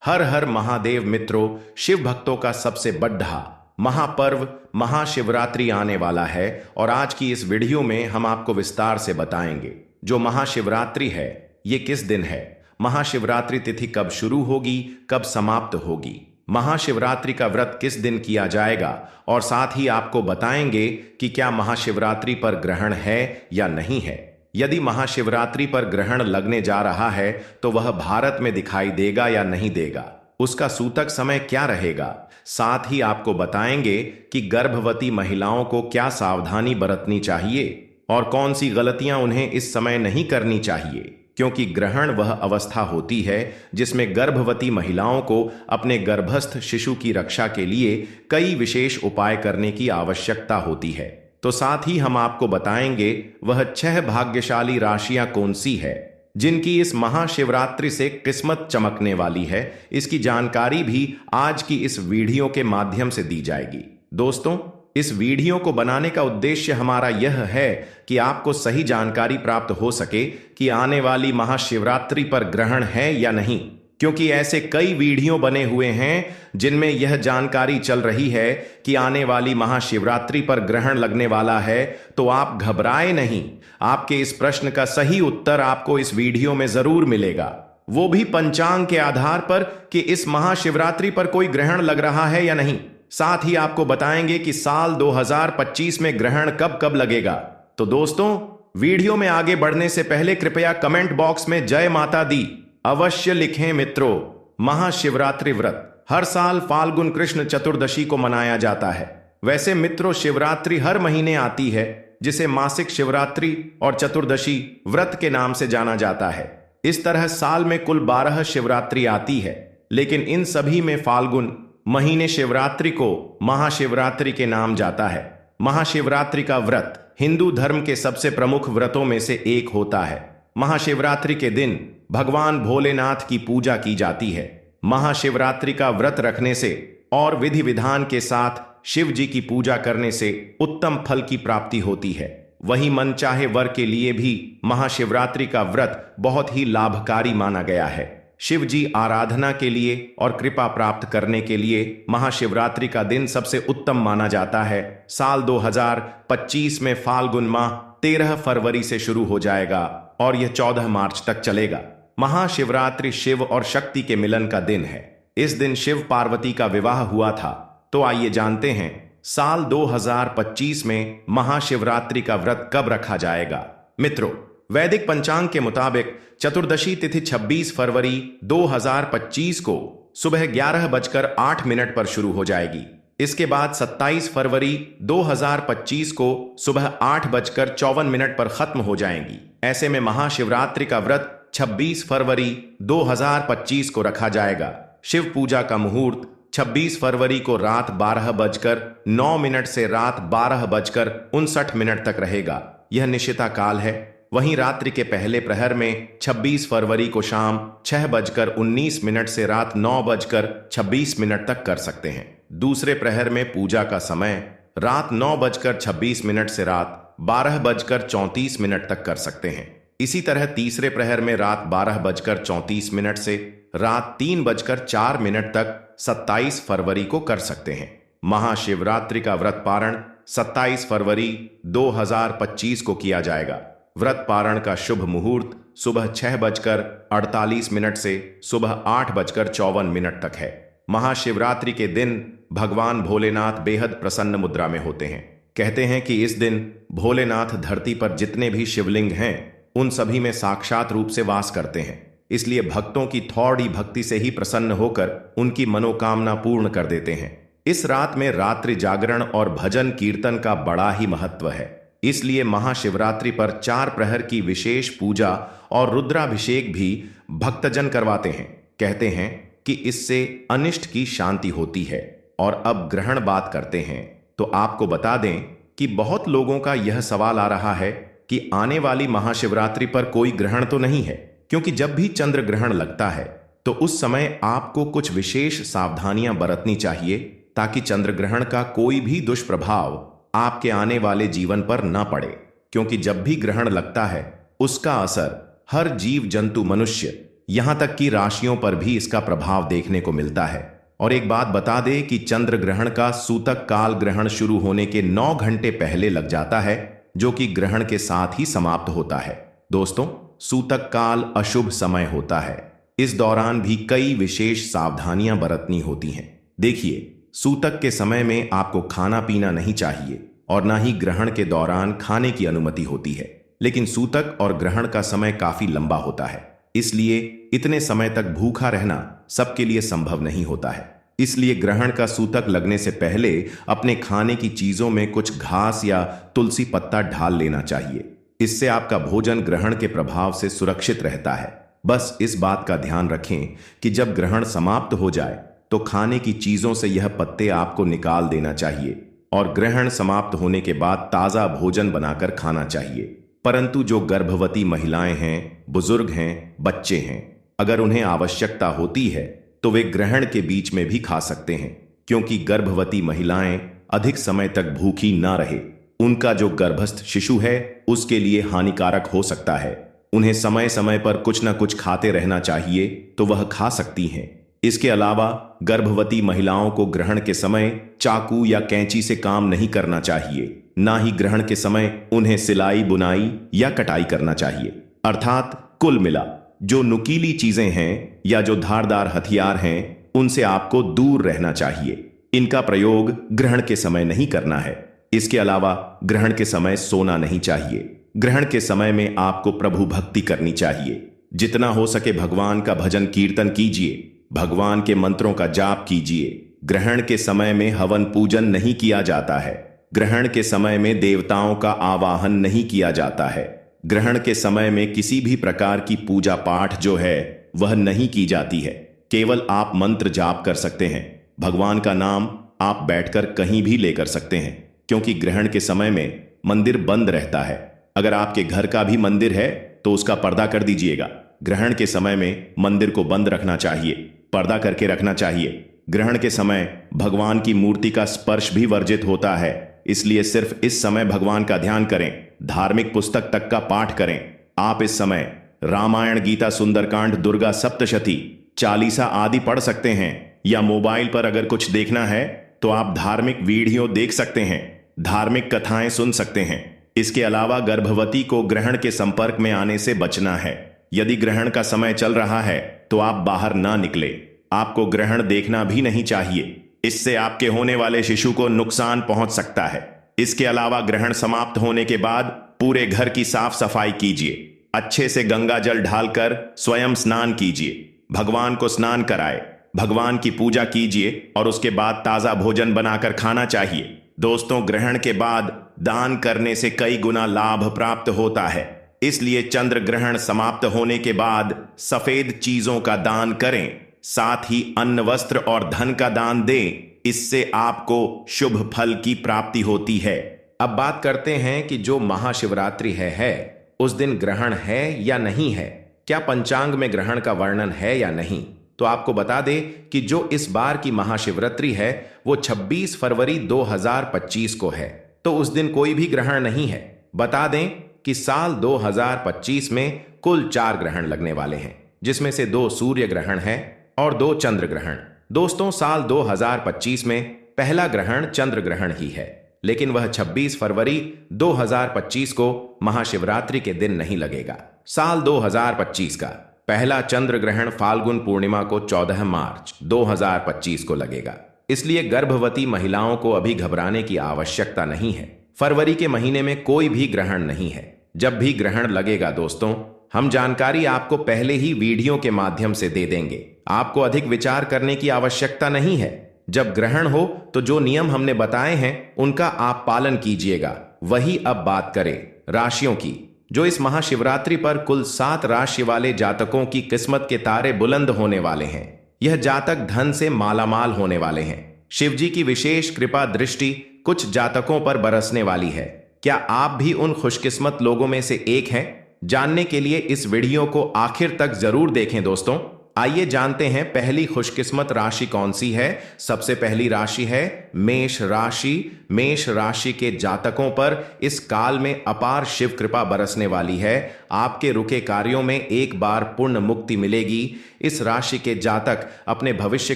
हर हर महादेव मित्रों, शिव भक्तों का सबसे बड़ा महापर्व महाशिवरात्रि आने वाला है और आज की इस वीडियो में हम आपको विस्तार से बताएंगे जो महाशिवरात्रि है ये किस दिन है, महाशिवरात्रि तिथि कब शुरू होगी, कब समाप्त होगी, महाशिवरात्रि का व्रत किस दिन किया जाएगा और साथ ही आपको बताएंगे कि क्या महाशिवरात्रि पर ग्रहण है या नहीं है। यदि महाशिवरात्रि पर ग्रहण लगने जा रहा है तो वह भारत में दिखाई देगा या नहीं देगा, उसका सूतक समय क्या रहेगा। साथ ही आपको बताएंगे कि गर्भवती महिलाओं को क्या सावधानी बरतनी चाहिए और कौन सी गलतियां उन्हें इस समय नहीं करनी चाहिए, क्योंकि ग्रहण वह अवस्था होती है जिसमें गर्भवती महिलाओं को अपने गर्भस्थ शिशु की रक्षा के लिए कई विशेष उपाय करने की आवश्यकता होती है। तो साथ ही हम आपको बताएंगे वह 6 भाग्यशाली राशियां कौन सी है जिनकी इस महाशिवरात्रि से किस्मत चमकने वाली है। इसकी जानकारी भी आज की इस वीडियो के माध्यम से दी जाएगी। दोस्तों, इस वीडियो को बनाने का उद्देश्य हमारा यह है कि आपको सही जानकारी प्राप्त हो सके कि आने वाली महाशिवरात्रि पर ग्रहण है या नहीं, क्योंकि ऐसे कई वीडियो बने हुए हैं जिनमें यह जानकारी चल रही है कि आने वाली महाशिवरात्रि पर ग्रहण लगने वाला है। तो आप घबराए नहीं, आपके इस प्रश्न का सही उत्तर आपको इस वीडियो में जरूर मिलेगा, वो भी पंचांग के आधार पर कि इस महाशिवरात्रि पर कोई ग्रहण लग रहा है या नहीं। साथ ही आपको बताएंगे कि साल 2025 में ग्रहण कब कब लगेगा। तो दोस्तों, वीडियो में आगे बढ़ने से पहले कृपया कमेंट बॉक्स में जय माता दी अवश्य लिखें। मित्रों, महाशिवरात्रि व्रत हर साल फाल्गुन कृष्ण चतुर्दशी को मनाया जाता है। वैसे मित्रों, शिवरात्रि हर महीने आती है जिसे मासिक शिवरात्रि और चतुर्दशी व्रत के नाम से जाना जाता है। इस तरह साल में कुल 12 शिवरात्रि आती है, लेकिन इन सभी में फाल्गुन महीने शिवरात्रि को महाशिवरात्रि के नाम जाता है। महाशिवरात्रि का व्रत हिंदू धर्म के सबसे प्रमुख व्रतों में से एक होता है। महाशिवरात्रि के दिन भगवान भोलेनाथ की पूजा की जाती है। महाशिवरात्रि का व्रत रखने से और विधि विधान के साथ शिव जी की पूजा करने से उत्तम फल की प्राप्ति होती है। वहीं मनचाहे वर के लिए भी महाशिवरात्रि का व्रत बहुत ही लाभकारी माना गया है। शिव जी आराधना के लिए और कृपा प्राप्त करने के लिए महाशिवरात्रि का दिन सबसे उत्तम माना जाता है। साल 2025 में फाल्गुन माह 13 फरवरी से शुरू हो जाएगा और यह 14 मार्च तक चलेगा। महाशिवरात्रि शिव और शक्ति के मिलन का दिन है। इस दिन शिव पार्वती का विवाह हुआ था। तो आइए जानते हैं साल 2025 में महाशिवरात्रि का व्रत कब रखा जाएगा। मित्रों, वैदिक पंचांग के मुताबिक चतुर्दशी तिथि 26 फरवरी 2025 को सुबह 11:08 पर शुरू हो जाएगी। इसके बाद 27 फरवरी 2025 को सुबह 8:54 पर खत्म हो जाएंगी। ऐसे में महाशिवरात्रि का व्रत 26 फरवरी 2025 को रखा जाएगा। शिव पूजा का मुहूर्त 26 फरवरी को रात 12:09 से रात 12:59 तक रहेगा। यह निशिता काल है। वहीं रात्रि के पहले प्रहर में 26 फरवरी को शाम 6:19 से रात 9:26 तक कर सकते हैं। दूसरे प्रहर में पूजा का समय रात 9:26 से रात 12:34 तक कर सकते हैं। इसी तरह तीसरे प्रहर में रात 12:34 से रात 3:04 तक 27 फरवरी को कर सकते हैं। महाशिवरात्रि का व्रत पारण 27 फरवरी 2025 को किया जाएगा। व्रत पारण का शुभ मुहूर्त सुबह 6:48 से सुबह 8:54 तक है। महाशिवरात्रि के दिन भगवान भोलेनाथ बेहद प्रसन्न मुद्रा में होते हैं। कहते हैं कि इस दिन भोलेनाथ धरती पर जितने भी शिवलिंग हैं उन सभी में साक्षात रूप से वास करते हैं। इसलिए भक्तों की थोड़ी भक्ति से ही प्रसन्न होकर उनकी मनोकामना पूर्ण कर देते हैं। इस रात में रात्रि जागरण और भजन कीर्तन का बड़ा ही महत्व है। इसलिए महाशिवरात्रि पर 4 प्रहर की विशेष पूजा और रुद्राभिषेक भी भक्तजन करवाते हैं। कहते हैं कि इससे अनिष्ट की शांति होती है। और अब ग्रहण बात करते हैं तो आपको बता दें कि बहुत लोगों का यह सवाल आ रहा है कि आने वाली महाशिवरात्रि पर कोई ग्रहण तो नहीं है, क्योंकि जब भी चंद्र ग्रहण लगता है तो उस समय आपको कुछ विशेष सावधानियां बरतनी चाहिए ताकि चंद्र ग्रहण का कोई भी दुष्प्रभाव आपके आने वाले जीवन पर न पड़े। क्योंकि जब भी ग्रहण लगता है उसका असर हर जीव जंतु मनुष्य यहां तक कि राशियों पर भी इसका प्रभाव देखने को मिलता है। और एक बात बता दे कि चंद्र ग्रहण का सूतक काल ग्रहण शुरू होने के 9 घंटे पहले लग जाता है, जो कि ग्रहण के साथ ही समाप्त होता है। दोस्तों, सूतक काल अशुभ समय होता है। इस दौरान भी कई विशेष सावधानियां बरतनी होती हैं। देखिए, सूतक के समय में आपको खाना पीना नहीं चाहिए और ना ही ग्रहण के दौरान खाने की अनुमति होती है। लेकिन सूतक और ग्रहण का समय काफी लंबा होता है, इसलिए इतने समय तक भूखा रहना सबके लिए संभव नहीं होता है। इसलिए ग्रहण का सूतक लगने से पहले अपने खाने की चीजों में कुछ घास या तुलसी पत्ता ढाल लेना चाहिए। इससे आपका भोजन ग्रहण के प्रभाव से सुरक्षित रहता है। बस इस बात का ध्यान रखें कि जब ग्रहण समाप्त हो जाए तो खाने की चीजों से यह पत्ते आपको निकाल देना चाहिए और ग्रहण समाप्त होने के बाद ताजा भोजन बनाकर खाना चाहिए। परंतु जो गर्भवती महिलाएं हैं, बुजुर्ग हैं, बच्चे हैं, अगर उन्हें आवश्यकता होती है तो वे ग्रहण के बीच में भी खा सकते हैं, क्योंकि गर्भवती महिलाएं अधिक समय तक भूखी ना रहे। उनका जो गर्भस्थ शिशु है उसके लिए हानिकारक हो सकता है। उन्हें समय समय पर कुछ न कुछ खाते रहना चाहिए तो वह खा सकती हैं। इसके अलावा गर्भवती महिलाओं को ग्रहण के समय चाकू या कैंची से काम नहीं करना चाहिए। ना ही ग्रहण के समय उन्हें सिलाई, बुनाई या कटाई करना चाहिए। अर्थात कुल मिला जो नुकीली चीजें हैं या जो धारदार हथियार हैं, उनसे आपको दूर रहना चाहिए। इनका प्रयोग ग्रहण के समय नहीं करना है। इसके अलावा ग्रहण के समय सोना नहीं चाहिए। ग्रहण के समय में आपको प्रभु भक्ति करनी चाहिए। जितना हो सके भगवान का भजन कीर्तन कीजिए, भगवान के मंत्रों का जाप कीजिए। ग्रहण के समय में हवन पूजन नहीं किया जाता है। ग्रहण के समय में देवताओं का आवाहन नहीं किया जाता है। ग्रहण के समय में किसी भी प्रकार की पूजा पाठ जो है वह नहीं की जाती है। केवल आप मंत्र जाप कर सकते हैं। भगवान का नाम आप बैठकर कहीं भी लेकर सकते हैं, क्योंकि ग्रहण के समय में मंदिर बंद रहता है। अगर आपके घर का भी मंदिर है तो उसका पर्दा कर दीजिएगा। ग्रहण के समय में मंदिर को बंद रखना चाहिए, पर्दा करके रखना चाहिए। ग्रहण के समय भगवान की मूर्ति का स्पर्श भी वर्जित होता है, इसलिए सिर्फ इस समय भगवान का ध्यान करें। धार्मिक पुस्तक तक का पाठ करें। आप इस समय रामायण, गीता, सुंदरकांड, दुर्गा सप्तशती, चालीसा आदि पढ़ सकते हैं, या मोबाइल पर अगर कुछ देखना है तो आप धार्मिक वीडियो देख सकते हैं, धार्मिक कथाएं सुन सकते हैं। इसके अलावा गर्भवती को ग्रहण के संपर्क में आने से बचना है। यदि ग्रहण का समय चल रहा है तो आप बाहर ना निकले। आपको ग्रहण देखना भी नहीं चाहिए। इससे आपके होने वाले शिशु को नुकसान पहुंच सकता है। इसके अलावा ग्रहण समाप्त होने के बाद पूरे घर की साफ सफाई कीजिए। अच्छे से गंगा जल ढालकर स्वयं स्नान कीजिए। भगवान को स्नान कराए, भगवान की पूजा कीजिए और उसके बाद ताजा भोजन बनाकर खाना चाहिए। दोस्तों, ग्रहण के बाद दान करने से कई गुना लाभ प्राप्त होता है। इसलिए चंद्र ग्रहण समाप्त होने के बाद सफेद चीजों का दान करें, साथ ही अन्न, वस्त्र और धन का दान दें। इससे आपको शुभ फल की प्राप्ति होती है। अब बात करते हैं कि जो महाशिवरात्रि है उस दिन ग्रहण है या नहीं है, क्या पंचांग में ग्रहण का वर्णन है या नहीं। तो आपको बता दें कि जो इस बार की महाशिवरात्रि है वो 26 फरवरी 2025 को है, तो उस दिन कोई भी ग्रहण नहीं है। बता दें कि साल 2025 में कुल 4 ग्रहण लगने वाले हैं, जिसमें से 2 सूर्य ग्रहण है और 2 चंद्र ग्रहण। दोस्तों, साल 2025 में पहला ग्रहण चंद्र ग्रहण ही है, लेकिन वह 26 फरवरी 2025 को महाशिवरात्रि के दिन नहीं लगेगा। साल 2025 का पहला चंद्र ग्रहण फाल्गुन पूर्णिमा को 14 मार्च 2025 को लगेगा। इसलिए गर्भवती महिलाओं को अभी घबराने की आवश्यकता नहीं है। फरवरी के महीने में कोई भी ग्रहण नहीं है। जब भी ग्रहण लगेगा दोस्तों, हम जानकारी आपको पहले ही वीडियो के माध्यम से दे देंगे। आपको अधिक विचार करने की आवश्यकता नहीं है। जब ग्रहण हो तो जो नियम हमने बताए हैं उनका आप पालन कीजिएगा। वही अब बात करें राशियों की। जो इस महाशिवरात्रि पर कुल 7 राशि वाले जातकों की किस्मत के तारे बुलंद होने वाले हैं। यह जातक धन से मालामाल होने वाले हैं। शिव जी की विशेष कृपा दृष्टि कुछ जातकों पर बरसने वाली है। क्या आप भी उन खुशकिस्मत लोगों में से एक हैं? जानने के लिए इस वीडियो को आखिर तक जरूर देखें दोस्तों। आइए जानते हैं पहली खुशकिस्मत राशि कौन सी है। सबसे पहली राशि है मेष राशि। मेष राशि के जातकों पर इस काल में अपार शिव कृपा बरसने वाली है। आपके रुके कार्यों में एक बार पूर्ण मुक्ति मिलेगी। इस राशि के जातक अपने भविष्य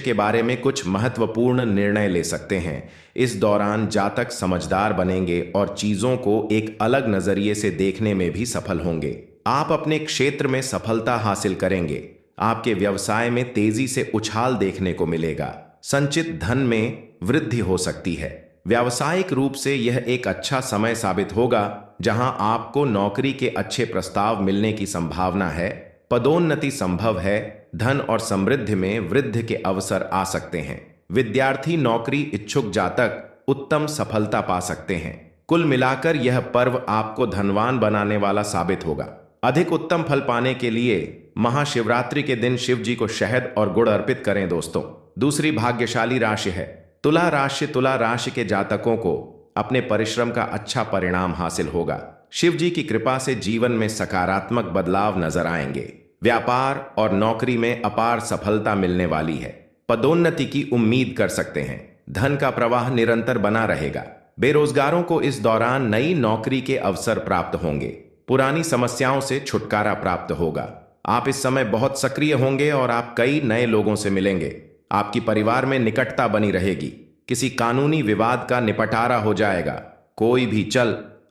के बारे में कुछ महत्वपूर्ण निर्णय ले सकते हैं। इस दौरान जातक समझदार बनेंगे और चीजों को एक अलग नजरिए से देखने में भी सफल होंगे। आप अपने क्षेत्र में सफलता हासिल करेंगे। आपके व्यवसाय में तेजी से उछाल देखने को मिलेगा। संचित धन में वृद्धि हो सकती है। व्यावसायिक रूप से यह एक अच्छा समय साबित होगा, जहां आपको नौकरी के अच्छे प्रस्ताव मिलने की संभावना है। पदोन्नति संभव है। धन और समृद्धि में वृद्धि के अवसर आ सकते हैं। विद्यार्थी नौकरी इच्छुक जातक उत्तम सफलता पा सकते हैं। कुल मिलाकर यह पर्व आपको धनवान बनाने वाला साबित होगा। अधिक उत्तम फल पाने के लिए महाशिवरात्रि के दिन शिव जी को शहद और गुड़ अर्पित करें दोस्तों। दूसरी भाग्यशाली राशि है तुला राशि। तुला राशि के जातकों को अपने परिश्रम का अच्छा परिणाम हासिल होगा। शिव जी की कृपा से जीवन में सकारात्मक बदलाव नजर आएंगे। व्यापार और नौकरी में अपार सफलता मिलने वाली है। पदोन्नति की उम्मीद कर सकते हैं। धन का प्रवाह निरंतर बना रहेगा। बेरोजगारों को इस दौरान नई नौकरी के अवसर प्राप्त होंगे। पुरानी समस्याओं से छुटकारा प्राप्त होगा। आप इस समय बहुत सक्रिय होंगे और आप कई नए लोगों से मिलेंगे। आपकी परिवार में निकटता बनी रहेगी। किसी कानूनी विवाद का निपटारा हो जाएगा। कोई भी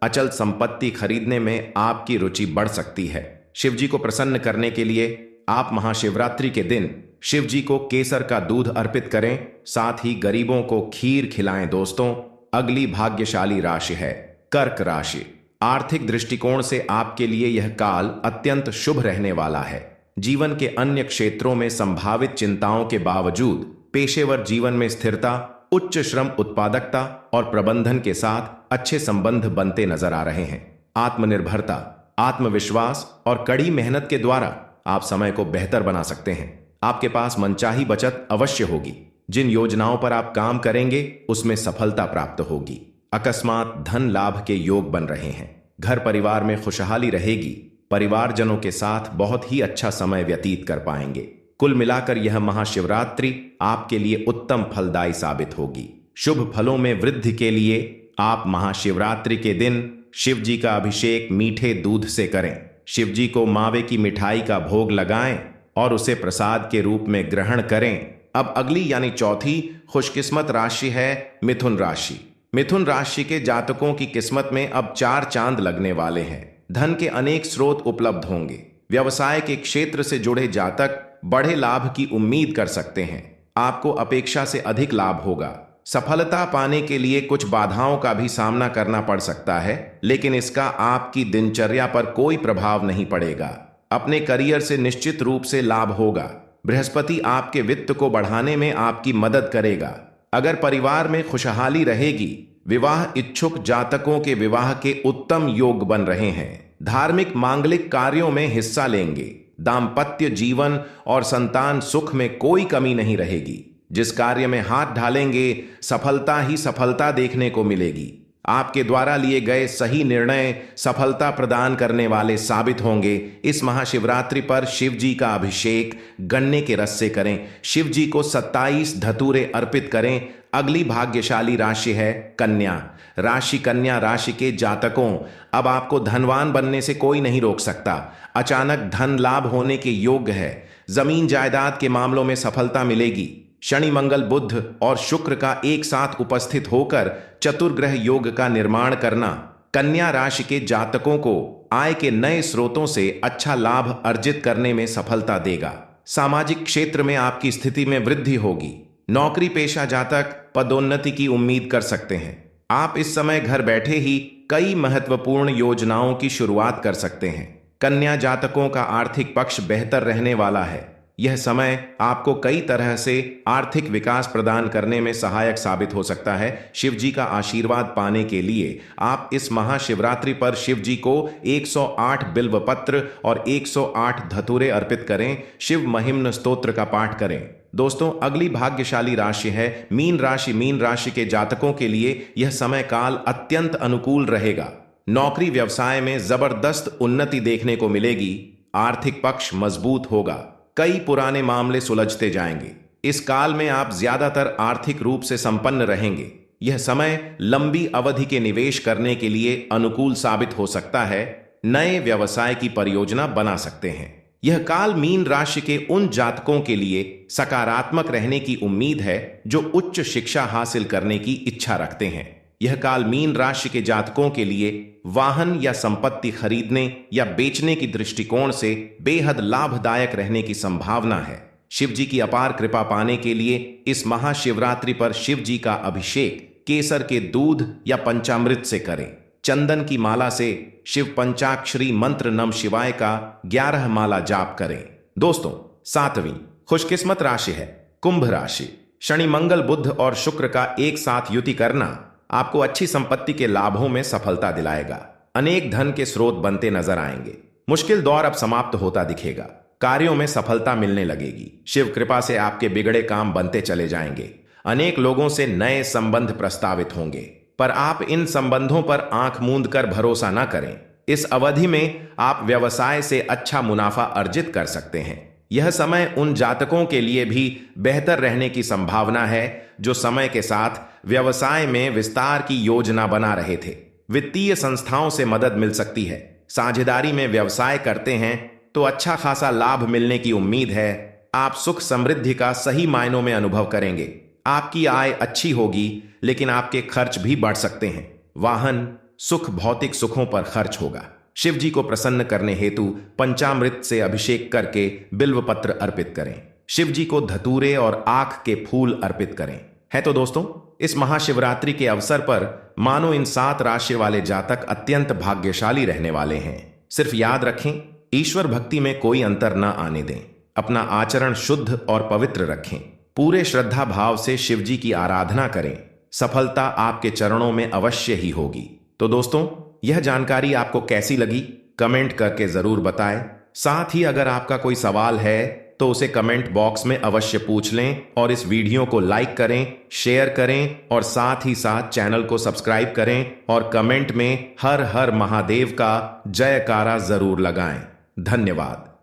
अचल संपत्ति खरीदने में आपकी रुचि बढ़ सकती है। शिव जी को प्रसन्न करने के लिए आप महाशिवरात्रि के दिन शिव जी को केसर का दूध अर्पित करें। साथ ही गरीबों को खीर खिलाएं दोस्तों। अगली भाग्यशाली राशि है कर्क राशि। आर्थिक दृष्टिकोण से आपके लिए यह काल अत्यंत शुभ रहने वाला है। जीवन के अन्य क्षेत्रों में संभावित चिंताओं के बावजूद पेशेवर जीवन में स्थिरता, उच्च श्रम उत्पादकता और प्रबंधन के साथ अच्छे संबंध बनते नजर आ रहे हैं। आत्मनिर्भरता, आत्मविश्वास और कड़ी मेहनत के द्वारा आप समय को बेहतर बना सकते हैं। आपके पास मनचाही बचत अवश्य होगी। जिन योजनाओं पर आप काम करेंगे उसमें सफलता प्राप्त होगी। अकस्मात धन लाभ के योग बन रहे हैं। घर परिवार में खुशहाली रहेगी। परिवारजनों के साथ बहुत ही अच्छा समय व्यतीत कर पाएंगे। कुल मिलाकर यह महाशिवरात्रि आपके लिए उत्तम फलदायी साबित होगी। शुभ फलों में वृद्धि के लिए आप महाशिवरात्रि के दिन शिव जी का अभिषेक मीठे दूध से करें। शिव जी को मावे की मिठाई का भोग लगाएं और उसे प्रसाद के रूप में ग्रहण करें। अब अगली यानी चौथी खुशकिस्मत राशि है मिथुन राशि। मिथुन राशि के जातकों की किस्मत में अब 4 चांद लगने वाले हैं। धन के अनेक स्रोत उपलब्ध होंगे। व्यवसाय के क्षेत्र से जुड़े जातक बड़े लाभ की उम्मीद कर सकते हैं। आपको अपेक्षा से अधिक लाभ होगा। सफलता पाने के लिए कुछ बाधाओं का भी सामना करना पड़ सकता है, लेकिन इसका आपकी दिनचर्या पर कोई प्रभाव नहीं पड़ेगा। अपने करियर से निश्चित रूप से लाभ होगा। बृहस्पति आपके वित्त को बढ़ाने में आपकी मदद करेगा। अगर परिवार में खुशहाली रहेगी। विवाह इच्छुक जातकों के विवाह के उत्तम योग बन रहे हैं। धार्मिक मांगलिक कार्यों में हिस्सा लेंगे। दाम्पत्य जीवन और संतान सुख में कोई कमी नहीं रहेगी। जिस कार्य में हाथ डालेंगे सफलता ही सफलता देखने को मिलेगी। आपके द्वारा लिए गए सही निर्णय सफलता प्रदान करने वाले साबित होंगे। इस महाशिवरात्रि पर शिव जी का अभिषेक गन्ने के रस से करें। शिव जी को 27 धतूरे अर्पित करें। अगली भाग्यशाली राशि है कन्या राशि। कन्या राशि के जातकों, अब आपको धनवान बनने से कोई नहीं रोक सकता। अचानक धन लाभ होने के योग्य है। जमीन जायदाद के मामलों में सफलता मिलेगी। शनि मंगल बुध और शुक्र का एक साथ उपस्थित होकर चतुर्ग्रह योग का निर्माण करना कन्या राशि के जातकों को आय के नए स्रोतों से अच्छा लाभ अर्जित करने में सफलता देगा। सामाजिक क्षेत्र में आपकी स्थिति में वृद्धि होगी। नौकरी पेशा जातक पदोन्नति की उम्मीद कर सकते हैं। आप इस समय घर बैठे ही कई महत्वपूर्ण योजनाओं की शुरुआत कर सकते हैं। कन्या जातकों का आर्थिक पक्ष बेहतर रहने वाला है। यह समय आपको कई तरह से आर्थिक विकास प्रदान करने में सहायक साबित हो सकता है। शिव जी का आशीर्वाद पाने के लिए आप इस महाशिवरात्रि पर शिव जी को 108 बिल्व पत्र और 108 धतूरे अर्पित करें। शिव महिम्न स्तोत्र का पाठ करें। दोस्तों, अगली भाग्यशाली राशि है मीन राशि। मीन राशि के जातकों के लिए यह समय काल अत्यंत अनुकूल रहेगा। नौकरी व्यवसाय में जबरदस्त उन्नति देखने को मिलेगी। आर्थिक पक्ष मजबूत होगा। कई पुराने मामले सुलझते जाएंगे। इस काल में आप ज्यादातर आर्थिक रूप से संपन्न रहेंगे। यह समय लंबी अवधि के निवेश करने के लिए अनुकूल साबित हो सकता है। नए व्यवसाय की परियोजना बना सकते हैं। यह काल मीन राशि के उन जातकों के लिए सकारात्मक रहने की उम्मीद है जो उच्च शिक्षा हासिल करने की इच्छा रखते हैं। यह काल मीन राशि के जातकों के लिए वाहन या संपत्ति खरीदने या बेचने की दृष्टिकोण से बेहद लाभदायक रहने की संभावना है। शिव जी की अपार कृपा पाने के लिए इस महाशिवरात्रि पर शिव जी का अभिषेक केसर के दूध या पंचामृत से करें। चंदन की माला से शिव पंचाक्षरी मंत्र नम शिवाय का 11 माला जाप करें। दोस्तों, 7वीं खुशकिस्मत राशि है कुंभ राशि। शनि, मंगल, बुध और शुक्र का एक साथ युति करना आपको अच्छी संपत्ति के लाभों में सफलता दिलाएगा। अनेक धन के स्रोत बनते नजर आएंगे। मुश्किल दौर अब समाप्त होता दिखेगा। कार्यों में सफलता मिलने लगेगी। शिव कृपा से आपके बिगड़े काम बनते चले जाएंगे। अनेक लोगों से नए संबंध प्रस्तावित होंगे, पर आप इन संबंधों पर आंख मूंद कर भरोसा न करें। इस अवधि में आप व्यवसाय से अच्छा मुनाफा अर्जित कर सकते हैं। यह समय उन जातकों के लिए भी बेहतर रहने की संभावना है जो समय के साथ व्यवसाय में विस्तार की योजना बना रहे थे। वित्तीय संस्थाओं से मदद मिल सकती है। साझेदारी में व्यवसाय करते हैं तो अच्छा खासा लाभ मिलने की उम्मीद है। आप सुख समृद्धि का सही मायनों में अनुभव करेंगे। आपकी आय अच्छी होगी, लेकिन आपके खर्च भी बढ़ सकते हैं। वाहन, सुख, भौतिक सुखों पर खर्च होगा। शिव जी को प्रसन्न करने हेतु पंचामृत से अभिषेक करके बिल्व पत्र अर्पित करें। शिव जी को धतूरे और आख के फूल अर्पित करें। है तो दोस्तों, इस महाशिवरात्रि के अवसर पर मानो इन 7 राशि वाले जातक अत्यंत भाग्यशाली रहने वाले हैं। सिर्फ याद रखें, ईश्वर भक्ति में कोई अंतर न आने दें। अपना आचरण शुद्ध और पवित्र रखें। पूरे श्रद्धा भाव से शिव जी की आराधना करें। सफलता आपके चरणों में अवश्य ही होगी। तो दोस्तों, यह जानकारी आपको कैसी लगी कमेंट करके जरूर बताएं। साथ ही अगर आपका कोई सवाल है तो उसे कमेंट बॉक्स में अवश्य पूछ लें और इस वीडियो को लाइक करें, शेयर करें और साथ ही साथ चैनल को सब्सक्राइब करें और कमेंट में हर हर महादेव का जयकारा जरूर लगाएं। धन्यवाद।